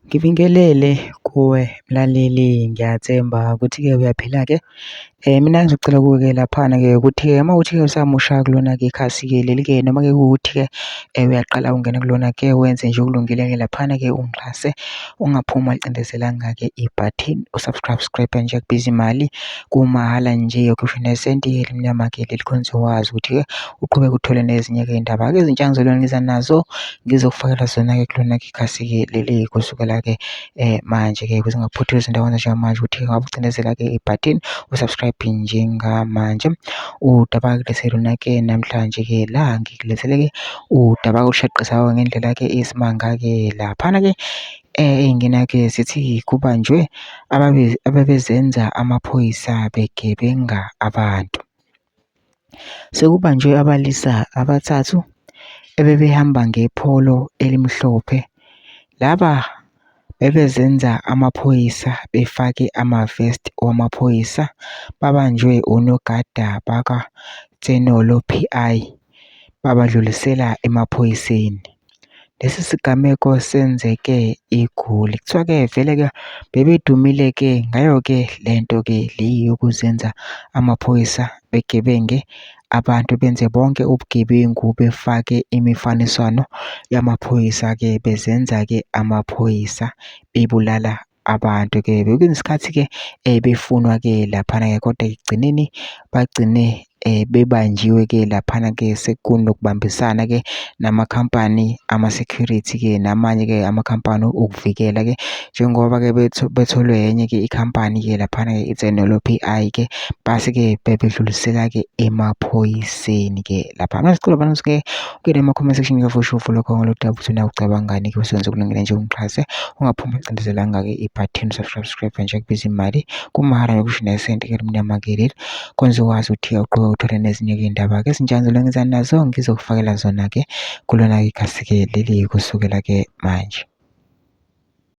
Ngibingelele kuwe mlaleli, ngiyathemba ukuthi-ke uyaphila-ke. Mina ngizocela kuwe-ke laphana-ke ukuthi-ke uma kuwukuthi-ke usamusha kulona-ke ikhasi-ke leli-ke, noma-ke kuwukuthi-ke uyaqala ungena kulona-ke wenze nje okulungile-ke laphana-ke ungixhase, ungaphumi wacindezelanga-ke ibhathini usubscribe nje kubiza imali, kumahhala nje ukhishwa nesenti elimnyama-ke leli khona uzokwazi ukuthi-ke uqhubeke uthole nezinye-ke iy'ndaba-ke ezintsha engizolwane ngiza nazo ngizokufakela zona-ke kulona-ke ikhasi-ke leli kusukela-ke manje-ke ukuze ungaphuthuzi izindawo njengamanje ukuthi ngabe ucindezela-ke ibhathini usubscribe njengamanje. Udaba kulethele lona-ke namhlanje-ke la ngikuletheleke udaba olushaqisa ngendlela-ke eyisimanga-ke laphana-ke ey'ngina-ke sithi kubanjwe ababezenza amaphoyisa begebenga abantu. Sekubanjwe abalisa abathathu ebebehamba ngepholo elimhlophe. Laba bebezenza amaphoyisa befake amavesti wamaphoyisa, babanjwe onogada baka-Tenolo PI babadlulisela emaphoyiseni. Lesi sigameko senzeke eGoli. Kuthiwa-ke vele-ke bebedumile-ke ngayo-ke lento-ke le yokuzenza amaphoyisa begebenge abantu, benze bonke ubugebengu befake imifaniswano yamaphoyisa-ke bezenza-ke amaphoyisa bebulala abantu-ke. Bekunesikhathi-ke befunwa-ke laphana-ke kodwa ekugcineni bagcine bebanjiwe-ke laphana-ke sekunokubambisana-ke namakhampani ama-security-ke namanye-ke amakhampani okuvikela-ke njengoba-ke betholwe enye-ke ikhampani-ke laphana-ke i-Tenolo PI-ke base-ke bebedlulisela-ke emaphoyiseni-ke lapha. Ngisicela bani ukuthi-ke ungene ema-comment section-ke futhi usho lokho ngalolu daba ukuthi nawe ucabangani-ke usenze okulungile nje ungixhase, ungaphumi ucindezelanga-ke ibhathini subscribe nje kubiza imali, kumahhala nokusho nesenti-ke elimnyama-ke leli khona uzokwazi ukuthi-ke uqhubeke uthole nezinye-ke iy'ndaba-ke ezintsha engizolwane ngiza nazo ngizokufakela zona-ke kulona-ke ikhasi-ke leli kusukela-ke manje.